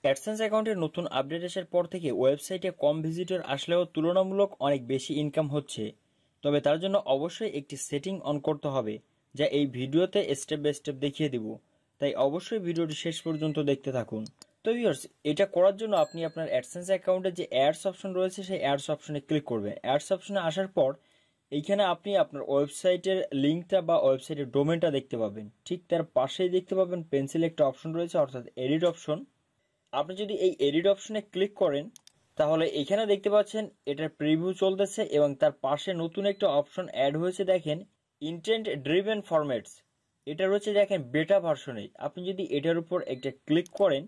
AdSense অ্যাকাউন্টের নতুন update আসার পর থেকে ওয়েবসাইটে কম ভিজিটর আসলেও তুলনামূলক অনেক বেশি ইনকাম হচ্ছে। তবে তার জন্য অবশ্যই একটি সেটিং অন করতে হবে, যা এই ভিডিওতে স্টেপ বাই স্টেপ দেখিয়ে দিব। তাই অবশ্যই ভিডিওটি শেষ পর্যন্ত দেখতে থাকুন। তো ভিউয়ার্স, এটা করার জন্য আপনি আপনার অ্যাডসেন্স অ্যাকাউন্টে যে অ্যাডস অপশন রয়েছে সেই অ্যাডস অপশনে ক্লিক করবেন। অ্যাডস অপশনে আসার পর এইখানে আপনি আপনার ওয়েবসাইটের লিঙ্কটা বা ওয়েবসাইটের ডোমেনটা দেখতে পাবেন। ঠিক তার পাশেই দেখতে পাবেন পেন্সিল একটা অপশন রয়েছে, অর্থাৎ এডিট অপশন। আপনি যদি এই এডিট অপশনে ক্লিক করেন তাহলে এখানে দেখতে পাচ্ছেন এটার প্রিভিউ চলতেছে এবং তার পাশে নতুন একটা অপশন অ্যাড হয়েছে, দেখেন ইন্টেন্ট ড্রিভেন ফরম্যাটস। এটা রয়েছে দেখেন বেটা ভার্সনে। আপনি যদি এটার উপর একটা ক্লিক করেন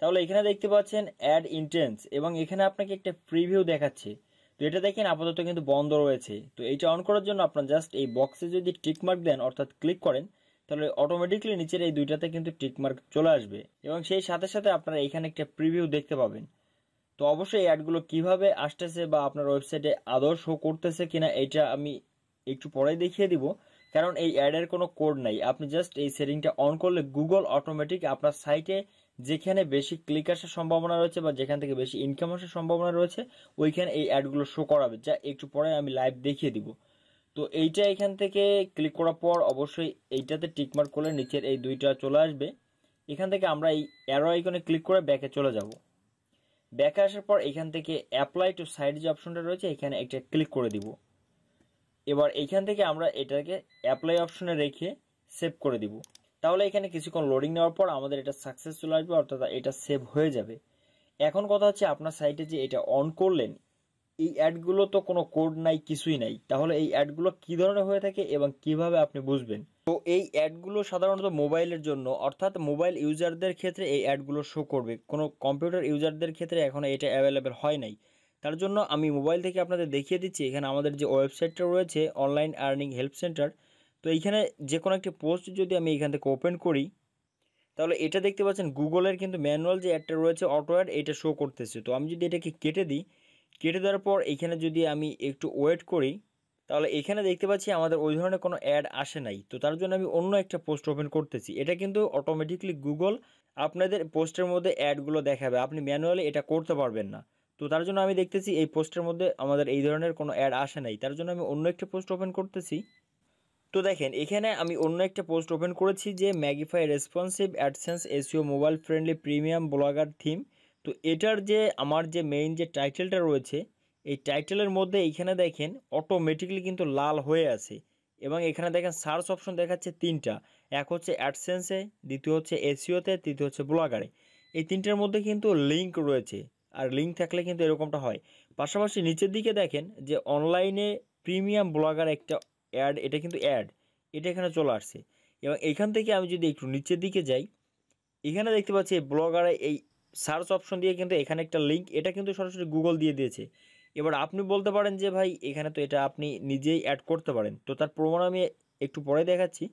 তাহলে এখানে দেখতে পাচ্ছেন অ্যাড ইন্টেন্স এবং এখানে আপনাকে একটা প্রিভিউ দেখাচ্ছে। তো এটা দেখেন আপাতত কিন্তু বন্ধ রয়েছে। তো এইটা অন করার জন্য আপনার জাস্ট এই বক্সে যদি টিকমার্ক দেন অর্থাৎ ক্লিক করেন তাহলে অটোমেটিকলি নিচের এই দুইটাতে কিন্তু টিকমার্ক চলে আসবে এবং সেই সাথে সাথে আপনারা এখানে একটা প্রিভিউ দেখতে পাবেন। তো অবশ্যই এই অ্যাডগুলো কিভাবে আসতেছে বা আপনার ওয়েবসাইটে আদৌ শো করতেছে কিনা এটা আমি একটু পরেই দেখিয়ে দিব, কারণ এই অ্যাডের কোনো কোড নাই। আপনি জাস্ট এই সেটিংটা অন করলে গুগল অটোমেটিক আপনার সাইটে যেখানে বেশি ক্লিক আসার সম্ভাবনা রয়েছে বা যেখান থেকে বেশি ইনকাম আসার সম্ভাবনা রয়েছে ওইখানে এই অ্যাডগুলো শো করাবে, যা একটু পরে আমি লাইভ দেখিয়ে দিব। তো এইটা এখান থেকে ক্লিক করার পর অবশ্যই এইটাতে টিকমার্ক করলে নিচের এই দুইটা চলে আসবে। এখান থেকে আমরা এই অ্যারো আইকনে ক্লিক করে ব্যাকে চলে যাব। ব্যাকে আসার পর এখান থেকে অ্যাপ্লাই টু সাইট যে অপশনটা রয়েছে এখানে একটা ক্লিক করে দিব। এবার এখান থেকে আমরা এটাকে অ্যাপ্লাই অপশনে রেখে সেভ করে দিব। তাহলে এখানে কিছুক্ষণ লোডিং নেওয়ার পর আমাদের এটা সাকসেস চলে আসবে, অর্থাৎ এটা সেভ হয়ে যাবে। এখন কথা হচ্ছে আপনার সাইটে যে এটা অন করলেন এই অ্যাডগুলো তো কোনো কোড নাই, কিছুই নাই। তাহলে এই অ্যাডগুলো কি ধরনের হয়ে থাকে এবং কিভাবে আপনি বুঝবেন? তো এই অ্যাডগুলো সাধারণত মোবাইলের জন্য, অর্থাৎ মোবাইল ইউজারদের ক্ষেত্রে এই অ্যাডগুলো শো করবে। কোনো কম্পিউটার ইউজারদের ক্ষেত্রে এখনো এটা অ্যাভেলেবেল হয় নাই। তার জন্য আমি মোবাইল থেকে আপনাদের দেখিয়ে দিচ্ছি। এখানে আমাদের যে ওয়েবসাইটটা রয়েছে অনলাইন আর্নিং হেল্প সেন্টার, তো এইখানে যে কোনো একটি পোস্ট যদি আমি এখান থেকে ওপেন করি তাহলে এটা দেখতে পাচ্ছেন গুগলের কিন্তু ম্যানুয়াল যে অ্যাডটা রয়েছে অটো অ্যাড, এটা শো করতেছে। তো আমি যদি এটাকে কেটে দিই, কেটে দেওয়ার পর এখানে যদি আমি একটু ওয়েট করি তাহলে এখানে দেখতে পাচ্ছি আমাদের ওই ধরনের কোনো অ্যাড আসে নাই। তো তার জন্য আমি অন্য একটা পোস্ট ওপেন করতেছি। এটা কিন্তু অটোমেটিকলি গুগল আপনাদের পোস্টের মধ্যে অ্যাডগুলো দেখাবে, আপনি ম্যানুয়ালি এটা করতে পারবেন না। তো তার জন্য আমি দেখতেছি এই পোস্টের মধ্যে আমাদের এই ধরনের কোনো অ্যাড আসে নাই। তার জন্য আমি অন্য একটা পোস্ট ওপেন করতেছি। তো দেখেন এখানে আমি অন্য একটা পোস্ট ওপেন করেছি যে Magify responsive AdSense SEO mobile friendly premium blogger theme. তো এটার যে আমার যে মেইন যে টাইটেলটা রয়েছে এই টাইটেলের মধ্যে এইখানে দেখেন অটোমেটিকলি কিন্তু লাল হয়ে আছে এবং এখানে দেখেন সার্চ অপশন দেখাচ্ছে তিনটা। এক হচ্ছে অ্যাডসেন্সে, দ্বিতীয় হচ্ছে এসইওতে, তৃতীয় হচ্ছে ব্লগারে। এই তিনটার মধ্যে কিন্তু লিঙ্ক রয়েছে, আর লিঙ্ক থাকলে কিন্তু এরকমটা হয়। পাশাপাশি নিচের দিকে দেখেন যে অনলাইনে প্রিমিয়াম ব্লগার একটা অ্যাড, এটা কিন্তু অ্যাড, এটা এখানে চলে আসছে। এবং এখান থেকে আমি যদি একটু নিচের দিকে যাই এখানে দেখতে পাচ্ছি এই ব্লগারে এই সার্চ অপশন দিয়ে কিন্তু এখানে একটা লিঙ্ক, এটা কিন্তু সরাসরি গুগল দিয়ে দিয়েছে। এবার আপনি বলতে পারেন যে ভাই এখানে তো এটা আপনি নিজেই অ্যাড করতে পারেন, তো তার প্রমাণ আমি একটু পরে দেখাচ্ছি।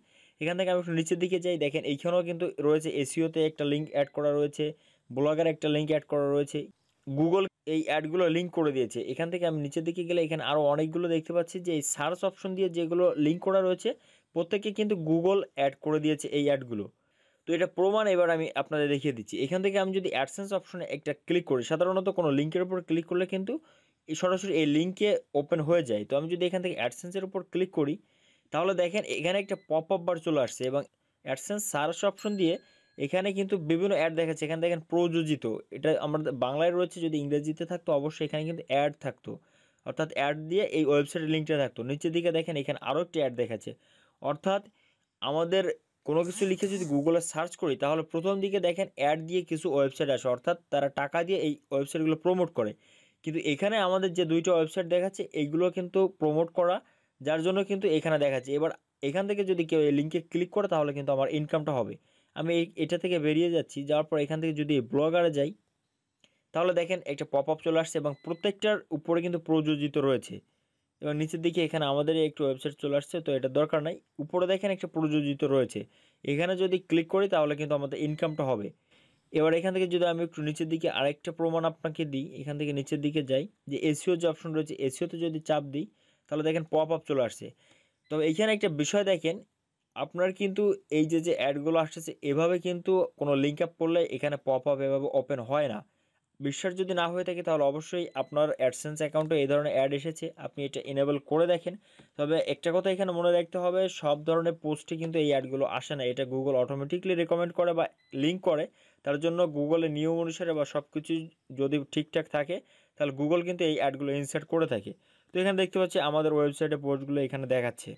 এখান থেকে আমি একটু নিচের দিকে যাই, দেখেন এইখানেও কিন্তু রয়েছে এসইওতে একটা লিঙ্ক অ্যাড করা রয়েছে, ব্লগার একটা লিঙ্ক অ্যাড করা রয়েছে। গুগল এই অ্যাডগুলো লিঙ্ক করে দিয়েছে। এখান থেকে আমি নিচের দিকে গেলে এখানে আরও অনেকগুলো দেখতে পাচ্ছি যে এই সার্চ অপশন দিয়ে যেগুলো লিঙ্ক করা রয়েছে প্রত্যেকে কিন্তু গুগল অ্যাড করে দিয়েছে এই অ্যাডগুলো। তো এটা প্রমাণ এবার আমি আপনাদের দেখিয়ে দিচ্ছি। এখান থেকে আমি যদি অ্যাডসেন্স অপশনে একটা ক্লিক করি, সাধারণত কোনো লিঙ্কের উপর ক্লিক করলে কিন্তু এই সরাসরি এই লিঙ্কে ওপেন হয়ে যায়। তো আমি যদি এখান থেকে অ্যাডসেন্সের উপর ক্লিক করি তাহলে দেখেন এখানে একটা পপ আপ বার চলে আসছে এবং অ্যাডসেন্স সার্চ অপশন দিয়ে এখানে কিন্তু বিভিন্ন অ্যাড দেখাচ্ছে। এখানে দেখেন প্রযোজিত, এটা আমাদের বাংলায় রয়েছে, যদি ইংরেজিতে থাকতো অবশ্যই এখানে কিন্তু অ্যাড থাকতো, অর্থাৎ অ্যাড দিয়ে এই ওয়েবসাইটের লিঙ্কটা থাকতো। নিচের দিকে দেখেন এখানে আরও একটি অ্যাড দেখাচ্ছে, অর্থাৎ আমাদের কোনো কিছু লিখে যদি গুগলে সার্চ করি তাহলে প্রথম দিকে দেখেন অ্যাড দিয়ে কিছু ওয়েবসাইট আসে, অর্থাৎ তারা টাকা দিয়ে এই ওয়েবসাইটগুলো প্রমোট করে। কিন্তু এখানে আমাদের যে দুইটা ওয়েবসাইট দেখাচ্ছে এইগুলো কিন্তু প্রমোট করা, যার জন্য কিন্তু এখানে দেখাচ্ছে। এবার এখান থেকে যদি কেউ এই লিঙ্কে ক্লিক করে তাহলে কিন্তু আমার ইনকামটা হবে। আমি এটা থেকে বেরিয়ে যাচ্ছি, যাওয়ার পর এখান থেকে যদি ব্লগারে যাই তাহলে দেখেন একটা পপ আপ চলে আসছে এবং প্রত্যেকটার উপরে কিন্তু প্রযোজিত রয়েছে। এবং নিচের দিকে এখানে আমাদের একটু ওয়েবসাইট চলে আসছে, তো এটা দরকার নাই। উপরে দেখেন একটা প্রযোজিত রয়েছে, এখানে যদি ক্লিক করি তাহলে কিন্তু আমাদের ইনকামটা হবে। এবার এখান থেকে যদি আমি একটু নিচের দিকে আরেকটা প্রমাণ আপনাকে দিই, এখান থেকে নিচের দিকে যাই, যে এসইও যে অপশন রয়েছে এসইওতে যদি চাপ দিই তাহলে দেখেন পপ আপ চলে আসছে। তবে এইখানে একটা বিষয় দেখেন, আপনার কিন্তু এই যে অ্যাডগুলো আসতেছে এভাবে কিন্তু কোনো লিঙ্ক আপ করলে এখানে পপ আপ এভাবে ওপেন হয় না। বিশ্বাস যদি না হয়ে থাকে তাহলে অবশ্যই আপনার অ্যাডসেন্স অ্যাকাউন্টে এই ধরনের অ্যাড এসেছে, আপনি এটা এনেবল করে দেখেন। তবে একটা কথা এখানে মনে রাখতে হবে, সব ধরনের পোস্টে কিন্তু এই অ্যাডগুলো আসে না। এটা গুগল অটোমেটিকলি রেকমেন্ড করে বা লিঙ্ক করে। তার জন্য গুগলের নিয়ম অনুসারে বা সব কিছু যদি ঠিকঠাক থাকে তাহলে গুগল কিন্তু এই অ্যাডগুলো ইনসার্ট করে থাকে। তো এখানে দেখতে পাচ্ছি আমাদের ওয়েবসাইটে পোস্টগুলো এখানে দেখাচ্ছে,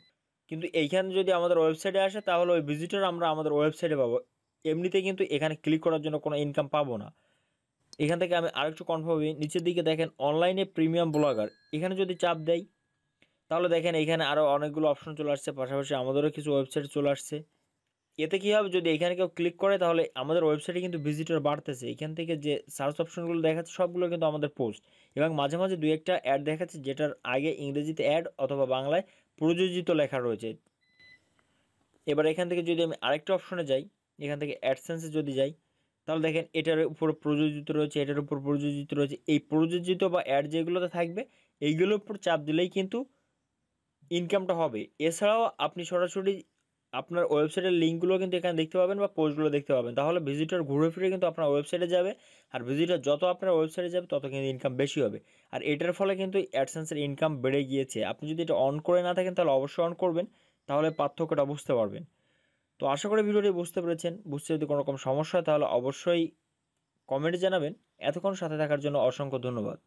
কিন্তু এইখানে যদি আমাদের ওয়েবসাইটে আসে তাহলে ওই ভিজিটর আমরা আমাদের ওয়েবসাইটে পাবো। এমনিতে কিন্তু এখানে ক্লিক করার জন্য কোনো ইনকাম পাবো না। এখান থেকে আমি আরেকটু কনফার্ম হই, নিচের দিকে দেখেন অনলাইনে প্রিমিয়াম ব্লগার, এখানে যদি চাপ দেই তাহলে দেখেন এখানে আরও অনেকগুলো অপশন চলে আসছে, পাশাপাশি আমাদেরও কিছু ওয়েবসাইট চলে আসছে। এতে কী হবে, যদি এখানে কেউ ক্লিক করে তাহলে আমাদের ওয়েবসাইটে কিন্তু ভিজিটর বাড়তেছে। এখান থেকে যে সার্চ অপশনগুলো দেখাচ্ছে সবগুলো কিন্তু আমাদের পোস্ট, এবং মাঝে মাঝে দুই একটা অ্যাড দেখাচ্ছে যেটার আগে ইংরেজিতে অ্যাড অথবা বাংলায় প্রযোজিত লেখা রয়েছে। এবার এখান থেকে যদি আমি আরেকটা অপশনে যাই, এখান থেকে অ্যাডসেন্সে যদি যাই তাহলে দেখেন এটার উপর প্রযোজিত রয়েছে, এটার উপর প্রযোজিত রয়েছে। এই প্রযোজিত বা অ্যাড যেগুলোতে থাকবে এইগুলোর উপর চাপ দিলেই কিন্তু ইনকামটা হবে। এছাড়াও আপনি সরাসরি আপনার ওয়েবসাইটের লিঙ্কগুলো কিন্তু এখানে দেখতে পাবেন বা পোস্টগুলো দেখতে পাবেন, তাহলে ভিজিটর ঘুরে ফিরে কিন্তু আপনার ওয়েবসাইটে যাবে। আর ভিজিটর যত আপনার ওয়েবসাইটে যাবে তত কিন্তু ইনকাম বেশি হবে। আর এটার ফলে কিন্তু অ্যাডসেন্সের ইনকাম বেড়ে গিয়েছে। আপনি যদি এটা অন করে না থাকেন তাহলে অবশ্যই অন করবেন, তাহলে পার্থক্যটা বুঝতে পারবেন। তো আশা করি ভিডিওটি বুঝতে পেরেছেন। বুঝতে যদি কোনো রকম সমস্যা হয় তাহলে অবশ্যই কমেন্টে জানাবেন। এতক্ষণ সাথে থাকার জন্য অসংখ্য ধন্যবাদ।